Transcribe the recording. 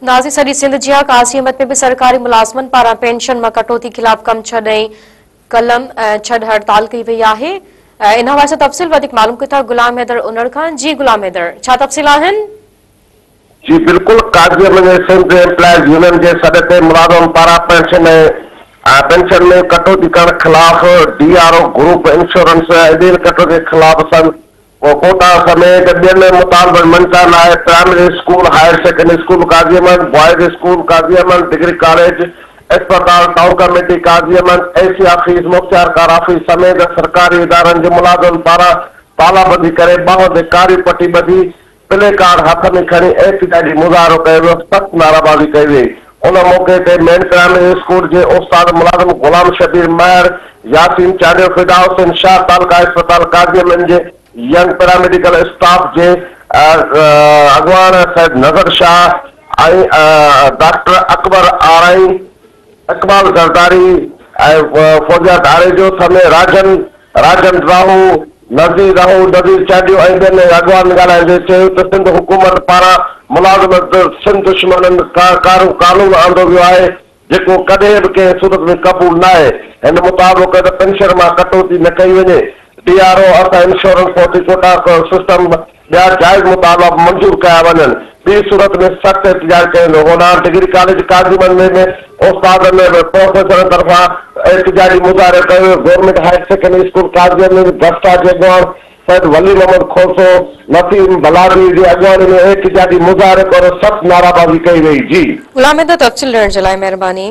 Nazi सॼी सिंध जी कासियमत में भी सरकारी मुलाज़मन पारां पेंशन में कटौती खिलाफ कम छॾे कलम छॾ हड़ताल कई वई आहे। इन हवाले से तफ़सील वधीक मालूम किथा गुलाम हैदर उनड़ खान। जी गुलाम हैदर, छा तफ़सील आहिनि? जी बिल्कुल, काज़ियमत सिंध एम्प्लॉइज यूनियन के सॾ ते मुलाज़िम पारां पेंशन में कटौती करण खिलाफ DRO ग्रुप इंश्योरेंस एडिल कटौती के खिलाफ कोटा समेत ॿियनि मुतालबन मंशा लाइ primary school, higher secondary school काज़ियमत, बॉयज स्कूल काज़ियमत, डिग्री कॉलेज, अस्पताल, टाउन कमेटी काज़ियमत, एसी ऑफिस, मुख्तियारकार ऑफिस समेत सरकारी इदारनि जे मुलाज़िम पारां तालाबंदी करे बाहों ते कारी पटी ॿधी प्ले कार्ड हथ में खणी एहतिजाजी मुज़ाहिरो कयो वियो, सख़्त नाराबाज़ी कई वई। उन मौके ते मेन प्राइमरी स्कूल के उस्ताद मुलाज़िम गुलाम शबीर महर, यासीन चांडियो, फिदा हुसैन शाह, तालका अस्पताल काज़ियमत के यंग पैरामेडिकल स्टाफ के अगवान सैद नजर शाह, डॉक्टर अकबर आरई, इकबाल जरदारी, फौजिया दारेजो समेत राजन राहू, नज़ीर चांडियो ऐं ॿियनि अगवान ॻाल्हाईंदे चयो त सिंध हुकूमत पारां मुलाज़िमत सिंध दुश्मन कानून आंदो वियो आहे जेको कॾहिं बि कंहिं सूरत में क़बूल न आहे। हिन मुताबिक़ पेंशन मां कटौती न कई वञे। DRO असां इंश्योरेंस पॉलिसी कोटा सिस्टम ॿिया जाइज़ मुतालबा मंजूर कया वञनि। ॿी सूरत में सख़्त एहतिजाज कयो होना। डिग्री कॉलेज काज़ियमत में उस्तादनि प्रोफेसरनि तरफ़ां एहतिजाजी मुज़ाहिरो कयो। गवर्नमेंट हायर सेकेंडरी स्कूल काज़ियमत गस्ता जे अॻवान सैद वली मोहम्मद खोसो, नसीम बलादी जी अॻवानी में एहतिजाजी मुज़ाहिरो करो सख़्त नाराबाज़ी कई वई। जी गुलाम हैदर, तफ़सील ॾियण जे लाइ महिरबानी।